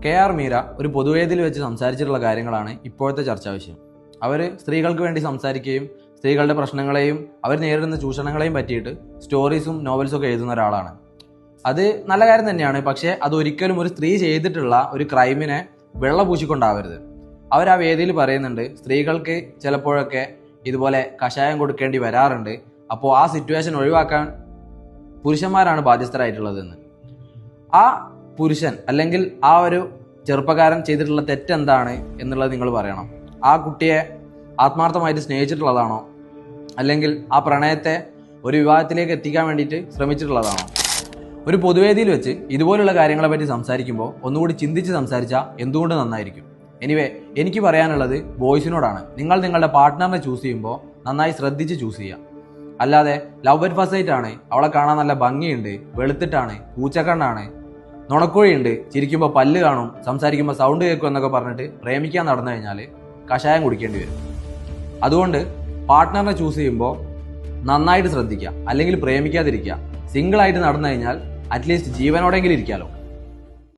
KR Meera ഒരു പൊതുവേദിയിൽ വെച്ച് സംസാരിച്ചിട്ടുള്ള കാര്യങ്ങളാണ് ഇപ്പോഴത്തെ ചർച്ചാ വിഷയം. അവർ സ്ത്രീകൾക്ക് വേണ്ടി സംസാരിക്കുകയും സ്ത്രീകളുടെ പ്രശ്നങ്ങളെയും അവർ നേരിടുന്ന ചൂഷണങ്ങളെയും പറ്റിയിട്ട് സ്റ്റോറീസും നോവൽസും ഒക്കെ എഴുതുന്ന ഒരാളാണ്. അത് നല്ല കാര്യം തന്നെയാണ്. പക്ഷേ അതൊരിക്കലും ഒരു സ്ത്രീ ചെയ്തിട്ടുള്ള ഒരു ക്രൈമിനെ വെള്ളപൂശിക്കൊണ്ടാവരുത്. അവർ ആ വേദിയിൽ പറയുന്നുണ്ട്, സ്ത്രീകൾക്ക് ചിലപ്പോഴൊക്കെ ഇതുപോലെ കഷായം കൊടുക്കേണ്ടി വരാറുണ്ട്. അപ്പോൾ ആ സിറ്റുവേഷൻ ഒഴിവാക്കാൻ പുരുഷന്മാരാണ് ബാധ്യസ്ഥരായിട്ടുള്ളതെന്ന്. ആ പുരുഷൻ അല്ലെങ്കിൽ ആ ഒരു ചെറുപ്പക്കാരൻ ചെയ്തിട്ടുള്ള തെറ്റെന്താണ് എന്നുള്ളത് നിങ്ങൾ പറയണം. ആ കുട്ടിയെ ആത്മാർത്ഥമായിട്ട് സ്നേഹിച്ചിട്ടുള്ളതാണോ, അല്ലെങ്കിൽ ആ പ്രണയത്തെ ഒരു വിവാഹത്തിലേക്ക് എത്തിക്കാൻ വേണ്ടിയിട്ട് ശ്രമിച്ചിട്ടുള്ളതാണോ? ഒരു പൊതുവേദിയിൽ വെച്ച് ഇതുപോലുള്ള കാര്യങ്ങളെ പറ്റി സംസാരിക്കുമ്പോൾ ഒന്നുകൂടി ചിന്തിച്ച് സംസാരിച്ചാൽ എന്തുകൊണ്ട് നന്നായിരിക്കും. എനിവേ, എനിക്ക് പറയാനുള്ളത് ബോയ്സിനോടാണ്. നിങ്ങൾ നിങ്ങളുടെ പാർട്ട്ണറിനെ ചൂസ് ചെയ്യുമ്പോൾ നന്നായി ശ്രദ്ധിച്ച് ചൂസ് ചെയ്യുക. അല്ലാതെ ലവ് അറ്റ് ഫസ്റ്റ് സൈറ്റ് ആണ്, അവളെ കാണാൻ നല്ല ഭംഗിയുണ്ട്, വെളുത്തിട്ടാണ്, പൂച്ചക്കണ്ണാണ്, നുണക്കുഴിയുണ്ട്, ചിരിക്കുമ്പോൾ പല്ല് കാണും, സംസാരിക്കുമ്പോൾ സൗണ്ട് കേൾക്കും എന്നൊക്കെ പറഞ്ഞിട്ട് പ്രേമിക്കാൻ നടന്നു കഴിഞ്ഞാൽ കഷായം കുടിക്കേണ്ടി വരും. അതുകൊണ്ട് പാർട്ട്ണറിനെ ചൂസ് ചെയ്യുമ്പോൾ നന്നായിട്ട് ശ്രദ്ധിക്കുക, അല്ലെങ്കിൽ പ്രേമിക്കാതിരിക്കുക. സിംഗിളായിട്ട് നടന്നു കഴിഞ്ഞാൽ അറ്റ്ലീസ്റ്റ് ജീവനോടെങ്കിലും ഇരിക്കാമല്ലോ.